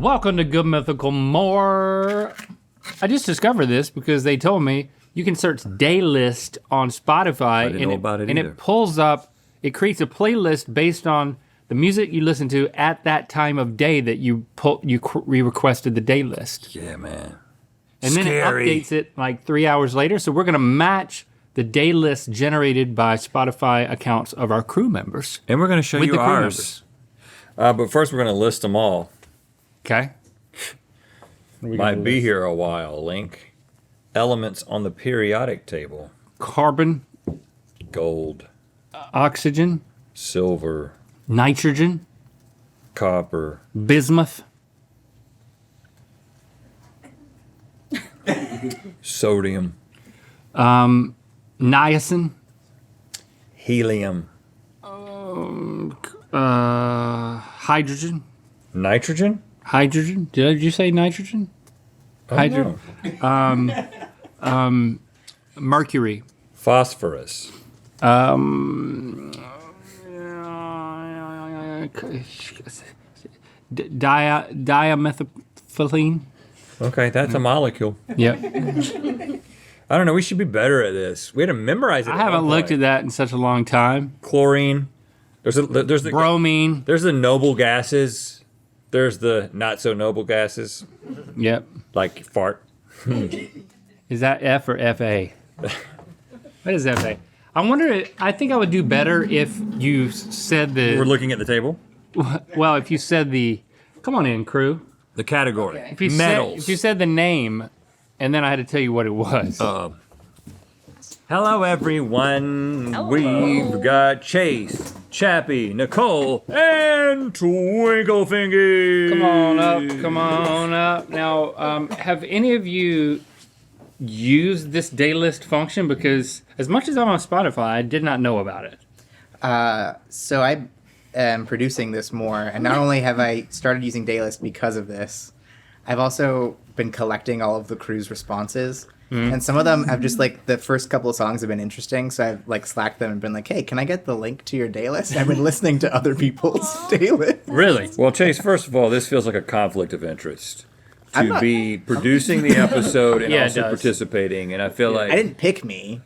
Welcome to Good Mythical More. I just discovered this because they told me you can search Daylist on Spotify and it pulls up, it creates a playlist based on the music you listen to at that time of day that you requested the day list. Yeah, man. And then it updates it like 3 hours later. So we're gonna match the day list generated by Spotify accounts of our crew members. And we're gonna show you ours. But first we're gonna list them all. Okay. Might be here a while, Link. Elements on the periodic table. Carbon. Gold. Oxygen. Silver. Nitrogen. Copper. Bismuth. Sodium. Niacin. Helium. Hydrogen. Nitrogen? Hydrogen? Did you say nitrogen? Hydrogen. Mercury. Phosphorus. Diamethylene. Okay, that's a molecule. Yep. I don't know, we should be better at this. We had to memorize it. I haven't looked at that in such a long time. Chlorine. There's the bromine. There's the noble gases. There's the not so noble gases. Yep. Like fart. Is that F or FA? What is FA? I wonder, I think I would do better if you said the... We're looking at the table? Well, if you said the... Come on in, crew. The category. If you Metals. if you said the name, and then I had to tell you what it was. Hello, everyone. Hello. We've got Chase, Chappie, Nicole, and Twinklefingy. Come on up. Now, have any of you used this day list function? Because as much as I'm on Spotify, I did not know about it. So I am producing this more, and not only have I started using Daylist because of this, I've also been collecting all of the crew's responses. And some of them have just like, the first couple of songs have been interesting, so I've like slacked them and been like, hey, can I get the link to your day list? I've been listening to other people's day list. Really? Well, Chase, first of all, this feels like a conflict of interest. To be producing the episode and also participating, and I feel like... I didn't pick me,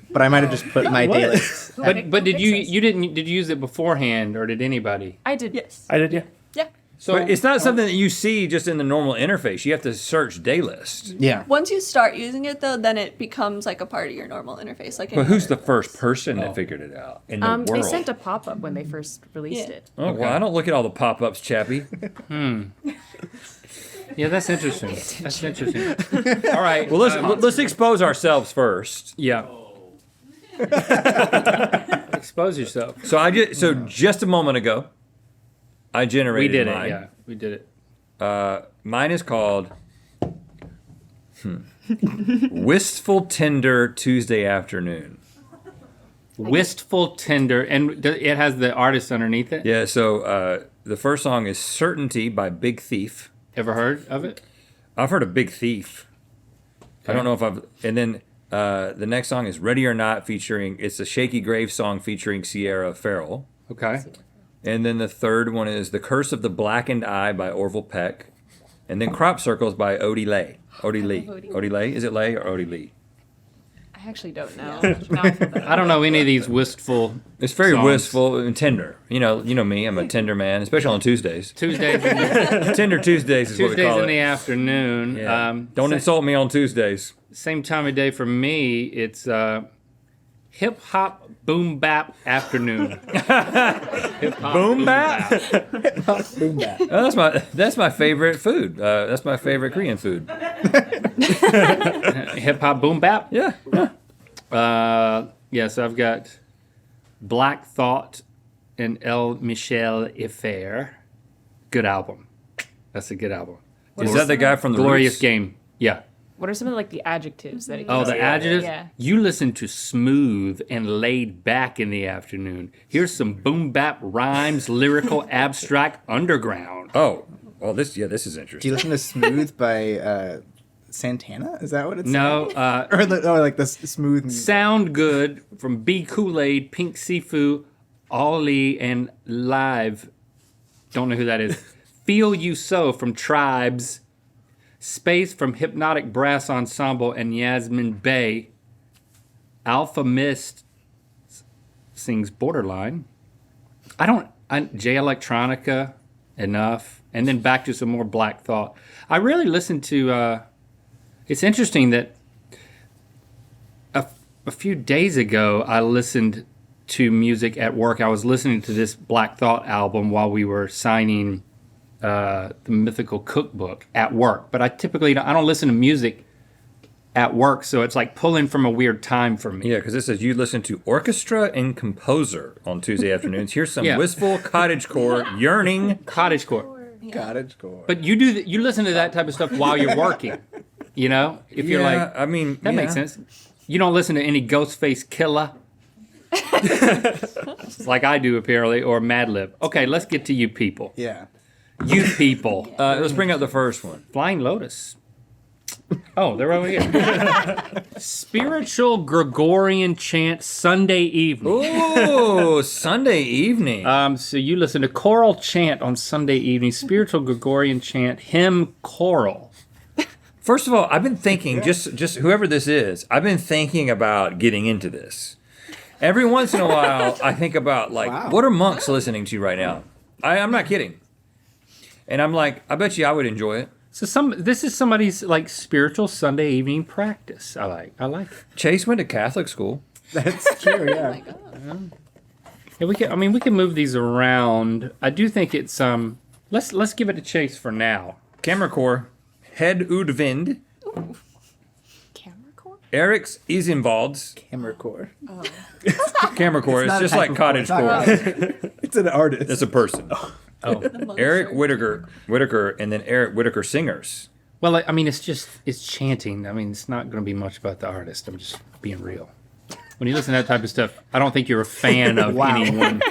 but I might have just put my day list. But did you use it beforehand, or did anybody? I did, yes. I did, yeah. Yeah. So but it's not something that you see just in the normal interface. You have to search Daylist. Yeah. Once you start using it, though, then it becomes like a part of your normal interface. Like. But who's the first person that figured it out in the world? They sent a pop-up when they first released it. Oh, well, I don't look at all the pop-ups, Chappie. Yeah, that's interesting. That's interesting. All right. Well, let's expose ourselves first. Yeah. Expose yourself. So just a moment ago, I generated mine. We did it, yeah. We did it. Mine is called Wistful Tender Tuesday Afternoon. Wistful Tender, and it has the artist underneath it? Yeah, so the first song is Certainty by Big Thief. Ever heard of it? I've heard of Big Thief. Okay. I don't know if I've... And then the next song is Ready or Not it's a Shaky Grave song featuring Sierra Farrell. Okay. And then the third one is The Curse of the Blackened Eye by Orville Peck. And then Crop Circles by Odie Lee. Odie Lee? Is it Lay or Odie Lee? I actually don't know. I don't know any of these wistful It's very songs. wistful and tender. You know me, I'm a tender man, especially on Tuesdays. Tender Tuesdays is what we call it. Tuesdays in the afternoon. Yeah. Don't insult me on Tuesdays. Same time of day for me, it's hip hop boom bap afternoon. Boom bap? Boom bap. Oh, that's my favorite food. That's my favorite Korean food. Hip hop boom bap? Yeah. So I've got Black Thought and El Michel Affair. Good album. That's a good album. Is that the guy from the Glorious Roots? Game? Yeah. What are some of the adjectives that it Oh, the adjectives? Yeah. You listen to smooth and laid back in the afternoon. Here's some boom bap rhymes, lyrical, abstract, underground. Oh, well, this is interesting. Do you listen to Smooth by Santana? Is that what it's No. or like the smooth music? Sound Good from B. Kool-Aid, Pink Sifu, Ollie, and Live. Don't know who that is. Feel You So from Tribes, Space from Hypnotic Brass Ensemble and Yasmin Bey. Alpha Mist sings Borderline. J Electronica, Enough, and then back to some more Black Thought. I really listened to, it's interesting that a few days ago I listened to music at work. I was listening to this Black Thought album while we were signing the Mythical cookbook at work. But I don't listen to music at work, so it's like pulling from a weird time for me. Yeah, because it says you listen to orchestra and composer on Tuesday afternoons. Here's some wistful cottagecore, yearning cottagecore. Cottagecore. But you listen to that type of stuff while you're working. You know, if you're like, I mean, that makes sense. You don't listen to any Ghostface Killer, like I do apparently, or Madlib. Okay, let's get to you people. Yeah. You people. Let's bring up the first one. Flying Lotus. Oh, they're over here. Spiritual Gregorian chant Sunday evening. Ooh, Sunday evening. So you listen to choral chant on Sunday evening. Spiritual Gregorian chant, hymn choral. First of all, I've been thinking, just whoever this is, I've been thinking about getting into this. Every once in a while, I think about, like, what are monks listening to right now? I'm not kidding. And I'm like, I bet you I would enjoy it. So this is somebody's, like, spiritual Sunday evening practice. I like it. Chase went to Catholic school. That's true, yeah. Oh my God. Yeah, we can move these around. I do think it's, let's give it a Chase for now. Camera Corps, Head Udvind. Camera core? Eric's Isenvalds. Camera core. Camera Corps. It's not a just type like of cottage core. core. It's an artist. It's a person. Oh. Eric Whitaker, and then Eric Whitaker Singers. Well, I mean, it's chanting. I mean, it's not going to be much about the artist. I'm just being real. When you listen to that type of stuff, I don't think you're a fan of any one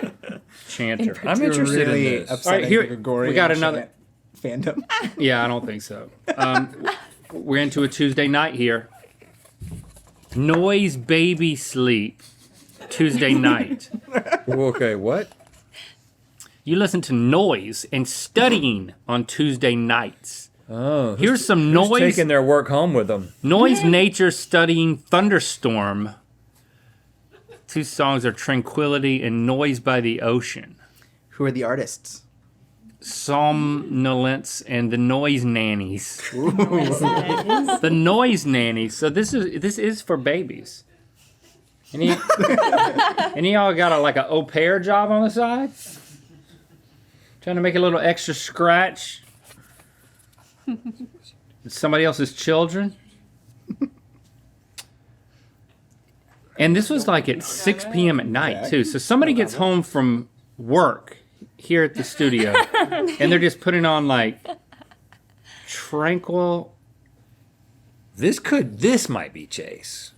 chanter. I'm interested really in this. upsetting All right, here, the Gregorian we got another- fandom. Yeah, I don't think so. We're into a Tuesday night here. Noise Baby Sleep, Tuesday night. Okay, what? You listen to Noise and Studying on Tuesday nights. Oh, Here's some who's noise. taking their work home with them. Noise Nature Studying Thunderstorm. Two songs are Tranquility and Noise by the Ocean. Who are the artists? Somnolence and the Noise Nannies. The Noise Nannies. So this is for babies. Any of y'all got like a au pair job on the side? Trying to make a little extra scratch? Somebody else's children? And this was like at 6 p.m. at night too. So somebody gets home from work here at the studio and they're just putting on like tranquil. This might be Chase.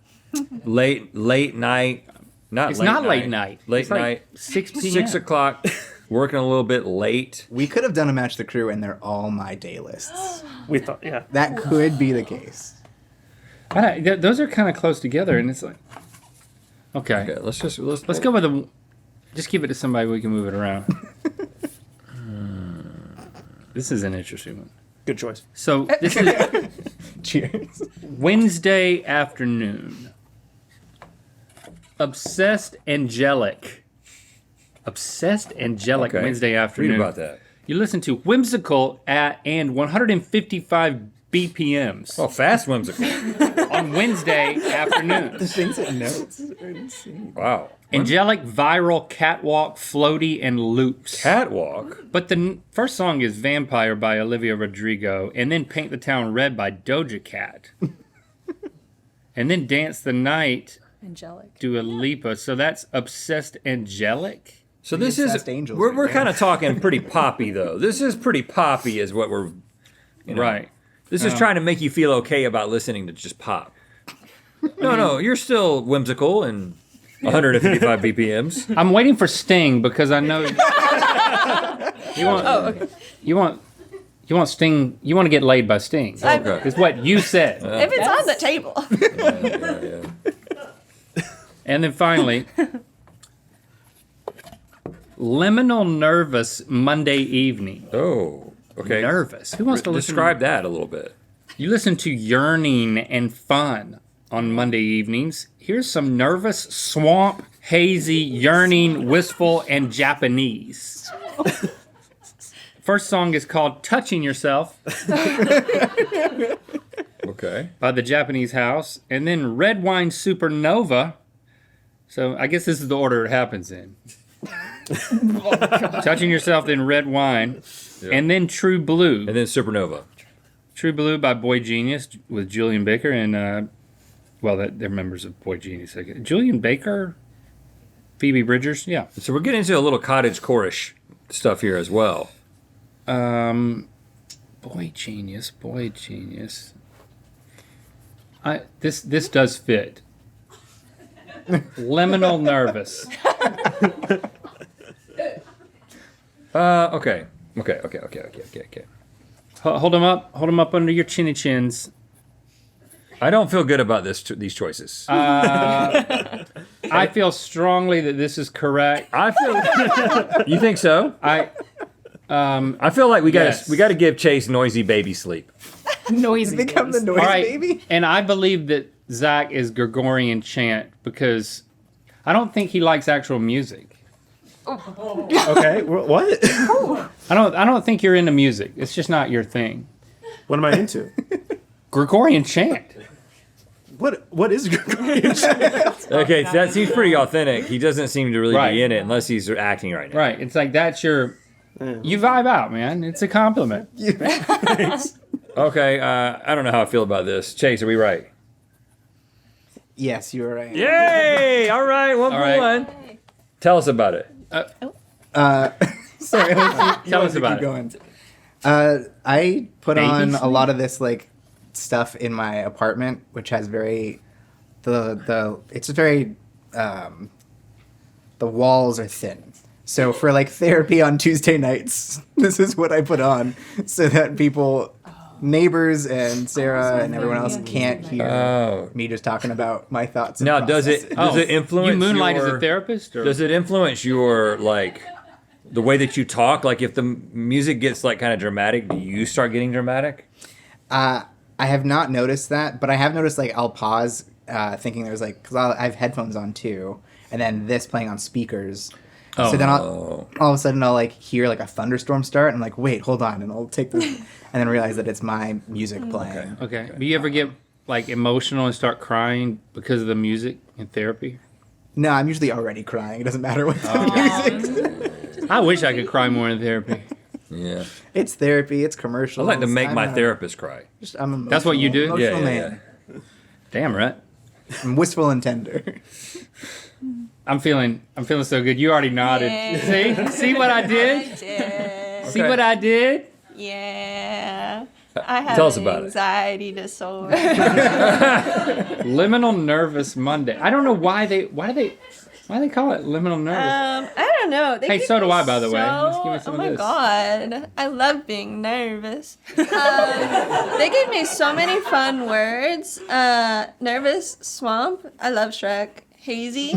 Late night. It's not late night. Late It's like night. 6 p.m. 6 o'clock. Working a little bit late. We could have done a Match the Crew and they're all my day lists. We thought, yeah. That could be the case. Those are kind of close together, and it's like, okay, Let's go with the. Just give it to somebody we can move it around. This is an interesting one. Good choice. So this is Cheers. Wednesday afternoon. Obsessed Angelic. Okay. Wednesday afternoon. Read about that. You listen to Whimsical and 155 BPMs Oh, fast whimsical. on Wednesday afternoons. Things and notes are insane. Wow. Angelic, Viral, Catwalk, Floaty, and Loops. Catwalk. But the first song is Vampire by Olivia Rodrigo, and then Paint the Town Red by Doja Cat. And then Dance the Night, Angelic. Dua Lipa. So that's Obsessed Angelic. So this is Obsessed Angels we're right kind of talking pretty poppy though. This is pretty poppy is what we're Right. This is trying to make you feel okay about listening to just pop. No, you're still whimsical and 155 BPMs. I'm waiting for Sting because I know you want Sting. You want to get laid by Sting. Okay. Is what you said. If it's on the table. Yeah. And then finally, Liminal Nervous Monday Evening. Oh, Okay. Nervous. Who wants to listen? Describe that a little bit. You listen to Yearning and Fun on Monday evenings. Here's some Nervous, Swamp, Hazy, Yearning, Wistful, and Japanese. First song is called Touching Yourself Okay. by the Japanese House. And then Red Wine Supernova. So I guess this is the order it happens in. Touching Yourself, then Red Wine. Yeah. And then True Blue. And then Supernova. True Blue by Boy Genius with Julian Baker and, they're members of Boy Genius. Julian Baker, Phoebe Bridgers, yeah. So we're getting into a little cottage core-ish stuff here as well. Boy Genius. This does fit. Liminal Nervous. Okay. Hold them up under your chinny chins. I don't feel good about these choices. I feel strongly that this is correct. I feel. You think so? I feel like we Yes. gotta give Chase noisy baby sleep. Noisy. Become the noise all right, baby. and I believe that Zach is Gregorian chant because I don't think he likes actual music. Okay, what? I don't think you're into music. It's just not your thing. What am I into? Gregorian chant. What is Gregorian chant? Okay, so that seems pretty authentic. He doesn't seem to really Right. be in it unless he's acting right now. Right. It's like that's your. You vibe out, man. It's a compliment. Okay, I don't know how I feel about this. Chase, are we right? Yes, you were right. Yay! All right, one All for right. one. Tell us about it. Sorry, Tell us about keep it. going. I put Baby on sleep? a lot of this like stuff in my apartment, which has very it's very the walls are thin. So for like therapy on Tuesday nights, this is what I put on so that neighbors and Sarah and everyone else can't hear me just talking about my thoughts. And Now, does it processes. influence You moonlight as your, a therapist, or Does it influence your like the way that you talk? Like if the music gets like kind of dramatic, do you start getting dramatic? I have not noticed that, but I have noticed like I'll pause, thinking there's like because I have headphones on too, and then this playing on speakers. So then all of a sudden I'll like hear like a thunderstorm start, and I'm like, wait, hold on, and I'll take this, and then realize that it's my music playing. okay? Do you ever get like emotional and start crying because of the music in therapy? No, I'm usually already crying. It doesn't matter what the music. I wish I could cry more in therapy. Yeah. It's therapy. It's commercial. I like to make my therapist cry. I'm emotional. That's what you do? Emotional Yeah, man. Damn right. I'm wistful and tender. I'm feeling so good. You already nodded. Yeah. See what I did? Yeah. See what I did? Yeah. I have Tell us an about it. anxiety disorder. Liminal Nervous Monday. I don't know why they call it liminal nervous. I don't know. They Hey, give so do me I, by the way. Let's give me some oh of my this. god, I love being nervous. They gave me so many fun words. Nervous, swamp. I love Shrek. Hazy.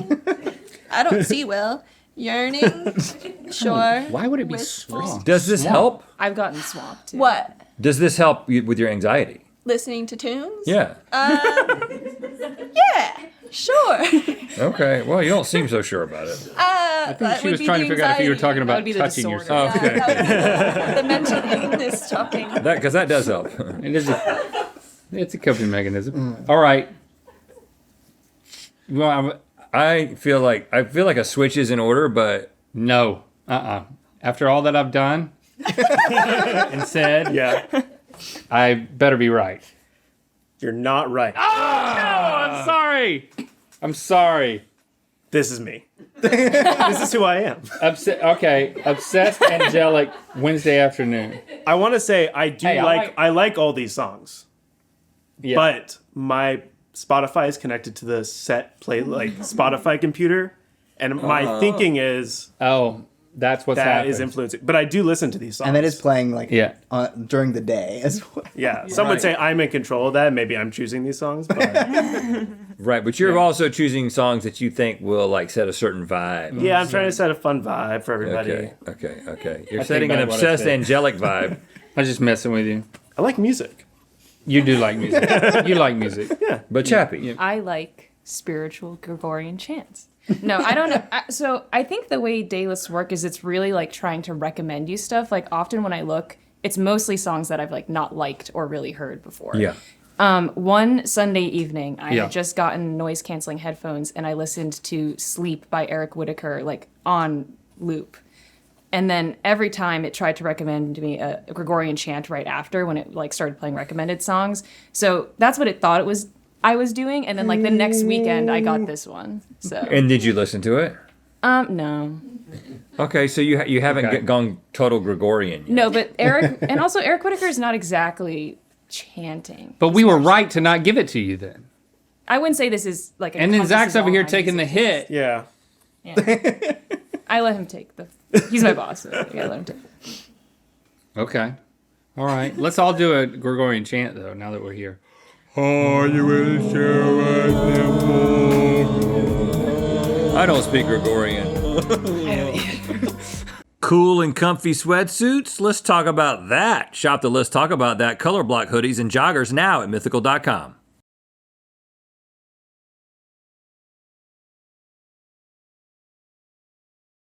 I don't see well. Yearning. Sure. Why would it be Wistful. swamp? Does this help? I've gotten swamped too. What? Does this help you with your anxiety? Listening to tunes? Yeah. Yeah. Sure. Okay. Well, you don't seem so sure about it. I think she was trying to figure out if you were talking about would be the touching disorder. yourself. Okay. The mental illness talking. Because that does help. It is it's a coping mechanism. All right. Well, I feel like a switch is in order, but no. After all that I've done and said, Yeah, I better be right. you're not right. Oh, I'm sorry. I'm sorry. This is me. This is who I am. Obsessed angelic Wednesday afternoon. I want to say I do Hey, I like all these songs, Yeah. but my Spotify is connected to the Spotify computer, and my thinking is Oh, that's what's that happening. is influencing. But I do listen to these songs, And that is playing like Yeah. during the day as well. Yeah, some would say I'm in control of that. Maybe I'm choosing these songs, but right. But you're also choosing songs that you think will like set a certain vibe. yeah, I'm trying to set a fun vibe for everybody. Okay. You're think setting an about what I obsessed said. angelic vibe. I'm just messing with you. I like music. You do like music. You like music. Yeah. But Chappie. Yeah. I like spiritual Gregorian chants. No, I don't know. So I think the way day-lists work is it's really like trying to recommend you stuff. Like often when I look, it's mostly songs that I've like not liked or really heard before. Yeah. One Sunday evening, I Yeah. had just gotten noise canceling headphones and I listened to Sleep by Eric Whitacre like on loop. And then every time it tried to recommend to me a Gregorian chant right after when it like started playing recommended songs. So that's what it thought I was doing. And then like the next weekend I got this one. So And did you listen to it? no. Okay, so you haven't Okay. gone total Gregorian yet. No, but Eric Whitacre is not exactly chanting. But we were right to not give it to you then. I wouldn't say this is like And then Zach's encompasses over all here my taking the music hit. Yeah. tastes. Yeah. I let him take he's my boss, so I gotta let him take it. Okay. All right. Let's all do a Gregorian chant, though, now that we're here. Are you will show us the I don't speak Gregorian. Cool and comfy sweatsuits? Let's talk about that. Shop the Let's Talk About That color block hoodies and joggers now at mythical.com.